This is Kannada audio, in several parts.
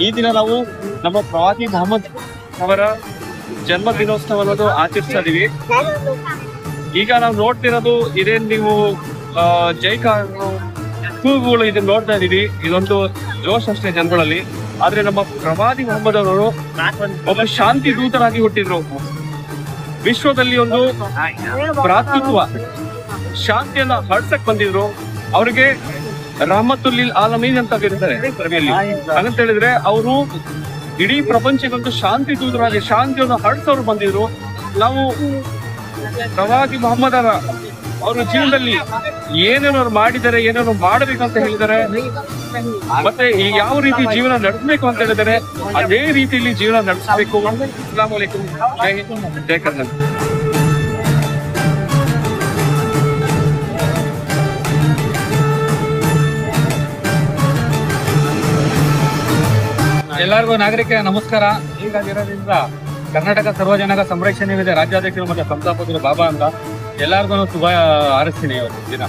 ಈ ದಿನ ನಾವು ನಮ್ಮ ಪ್ರವಾದಿ ಮೊಹಮ್ಮದ್ ಅವರ ಜನ್ಮ ದಿನೋತ್ಸವವನ್ನು ಆಚರಿಸ್ತಾ ಇದೀವಿ. ಈಗ ನಾವು ನೋಡ್ತಿರೋದು ಇದೇನ್ ನೀವು ಜೈಕಾರ ಕೂಗುಗಳು ಇದನ್ನ ನೋಡ್ತಾ ಇದೀವಿ. ಇದೊಂದು ಜೋಶ್ ಅಷ್ಟೇ ಜನಗಳಲ್ಲಿ. ಆದ್ರೆ ನಮ್ಮ ಪ್ರವಾದಿ ಮೊಹಮ್ಮದ್ ಅವರು ಒಬ್ಬ ಶಾಂತಿ ದೂತರಾಗಿ ಹುಟ್ಟಿದ್ರು. ವಿಶ್ವದಲ್ಲಿ ಒಂದು ಭ್ರಾತೃತ್ವ ಶಾಂತಿಯನ್ನ ಹರಡ್ಸಕ್ ಬಂದಿದ್ರು. ಅವ್ರಿಗೆ ರಹಮತುಲ್ಲಿಲ್ ಆಲಮೀನ್ ಅಂತ ಕರೀತಾರೆ ಅರಬಿಯಲ್ಲಿ. ಹಾಗಂತ ಹೇಳಿದ್ರೆ ಅವರು ಇಡೀ ಪ್ರಪಂಚಕ್ಕಂತೂ ಶಾಂತಿ ದೂತರಾಗಿ ಶಾಂತಿಯನ್ನು ಹರಡ್ಸೋರು ಬಂದಿದ್ರು. ನಾವು ಪ್ರವಾದಿ ಮೊಹಮ್ಮದ್ ಅವ್ರ ಜೀವನದಲ್ಲಿ ಏನೇನೋ ಮಾಡಿದ್ದಾರೆ, ಏನೇನೋ ಮಾಡಬೇಕಂತ ಹೇಳಿದ್ದಾರೆ, ಮತ್ತೆ ಯಾವ ರೀತಿ ಜೀವನ ನಡೆಸಬೇಕು ಅಂತ ಹೇಳಿದ್ದಾರೆ, ಅದೇ ರೀತಿಯಲ್ಲಿ ಜೀವನ ನಡೆಸಬೇಕು. ಅಸ್ಸಲಾಮು ಅಲೈಕುಂ, ಜೈ ಹಿಂದ್, ಜೈ ಕರ್ನಾಟಕ. ಎಲ್ಲರಿಗೂ ನಾಗರಿಕ ನಮಸ್ಕಾರ. ಹೀಗಾಗಿರೋದ್ರಿಂದ ಕರ್ನಾಟಕ ಸರ್ವಜನಾಂಗ ಸಂರಕ್ಷಣೆ ವೇದಿಕೆ ರಾಜ್ಯಾಧ್ಯಕ್ಷರು ಮತ್ತೆ ಸಂಸ್ಥಾಪಕರು ಬಾಬಾ ಅಂತ ಎಲ್ಲರಿಗೂ ಶುಭ ಹಾರೈಸ್ತೀನಿ ಇವತ್ತು ದಿನ.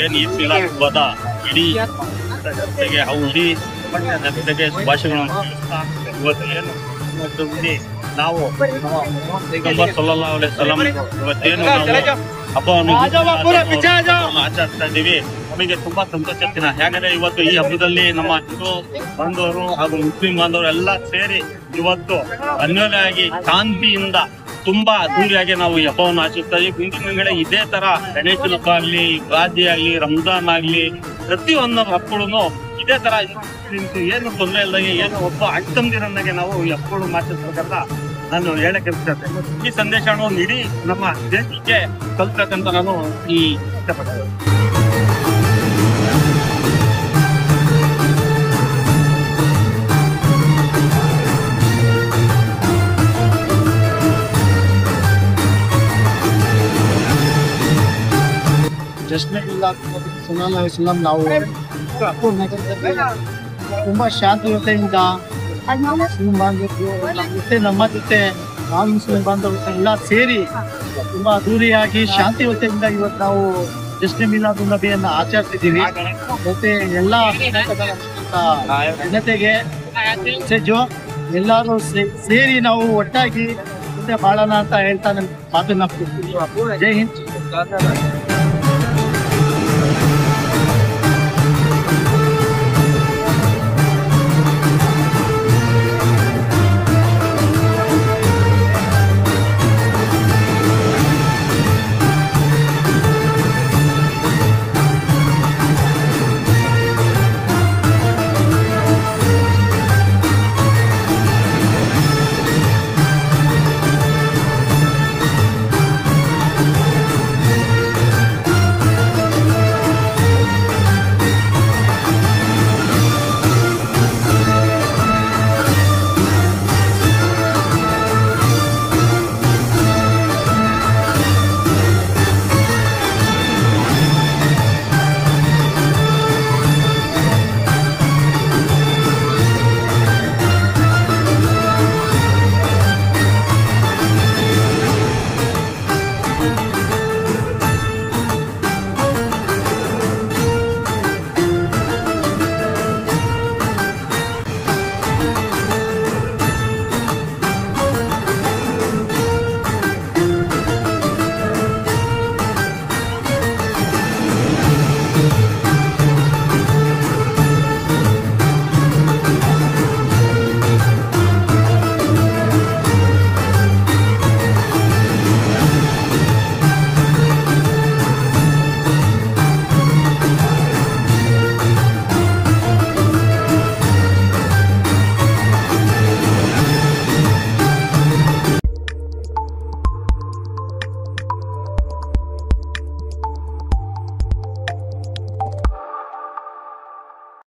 ಏನ್ ಈ ಹಬ್ಬದ ಇಡೀ ಜನತೆಗೆ ಇಡೀ ಜನತೆಗೆ ಶುಭಾಶಯಗಳನ್ನು ಇವತ್ತು ಏನು ನಾವು ಸಲ್ಲಲ್ಲಾಹು ಅಲೈಹಿ ವಸಲ್ಲಂ ಇವತ್ತೇನು ಹಬ್ಬವನ್ನು ಆಚರಿಸ್ತಾ ಇದ್ದೀವಿ. ನಮಗೆ ತುಂಬಾ ಸಂತೋಷ. ಯಾಕಂದ್ರೆ ಇವತ್ತು ಈ ಹಬ್ಬದಲ್ಲಿ ನಮ್ಮ ಹಿಂದೂ ಬಾಂಧವರು ಹಾಗೂ ಮುಸ್ಲಿಂ ಬಾಂಧವರು ಎಲ್ಲ ಸೇರಿ ಇವತ್ತು ಅನ್ಯೋನ್ಯವಾಗಿ ಶಾಂತಿಯಿಂದ ತುಂಬಾ ಅದ್ದೂರಿಯಾಗಿ ನಾವು ಈ ಹಬ್ಬವನ್ನು ಆಚರಿಸ್ತಾ ಇದ್ದೀವಿ. ಮುಂದಿನ ದಿನಗಳೇ ಇದೇ ತರ ಗಣೇಶ ಹಬ್ಬ ಆಗ್ಲಿ, ಯುಗಾದಿ ಆಗ್ಲಿ, ರಂಜಾನ್ ಆಗ್ಲಿ, ಪ್ರತಿಯೊಂದು ಹಬ್ಬಗಳನ್ನು ಇದೇ ತರ ಏನು ತೊಂದರೆ ಇಲ್ಲದಂಗೆ ಏನು ಒಬ್ಬ ಅಣ್ತಂದಿರನ್ನಾಗೆ ನಾವು ಈ ಹಬ್ಬಗಳು ಆಚರಿಸ್ಬೇಕಂತ ನಾನು ಹೇಳಕ್ಕೆ ಇರ್ತೇನೆ. ಈ ಸಂದೇಶವನ್ನು ಇಡೀ ನಮ್ಮ ದೇಶಕ್ಕೆ ತಲುಪಬೇಕಂತ ನಾನು ಈ ಇಷ್ಟಪಡ್ತೇನೆ. ನಾವು ತುಂಬಾ ಶಾಂತಿಯುತೆಯಿಂದ ಮುಸ್ಲಿಂ ಬಾಂಧವರು ನಮ್ಮ ಜೊತೆ ನಾನ್ ಮುಸ್ಲಿಂ ಬಾಂಧವರು ಎಲ್ಲ ಸೇರಿ ತುಂಬಾ ಅದ್ದೂರಿಯಾಗಿ ಶಾಂತಿಯುತೆಯಿಂದ ಇವತ್ತು ನಾವು ಜಶ್ನೆ ಮಿಲಾದ್ ನಬಿಯನ್ನ ಆಚರಿಸಿದ್ದೀವಿ. ಮತ್ತೆ ಎಲ್ಲಾ ಜನತೆಗೆ ಮೆಸೇಜು ಎಲ್ಲರೂ ಸೇರಿ ನಾವು ಒಟ್ಟಾಗಿ ಮುಂದೆ ಬಾಳೋಣ ಅಂತ ಹೇಳ್ತಾ ನನ್ನ ಮಾತನ್ನ ಜೈ ಹಿಂದ್.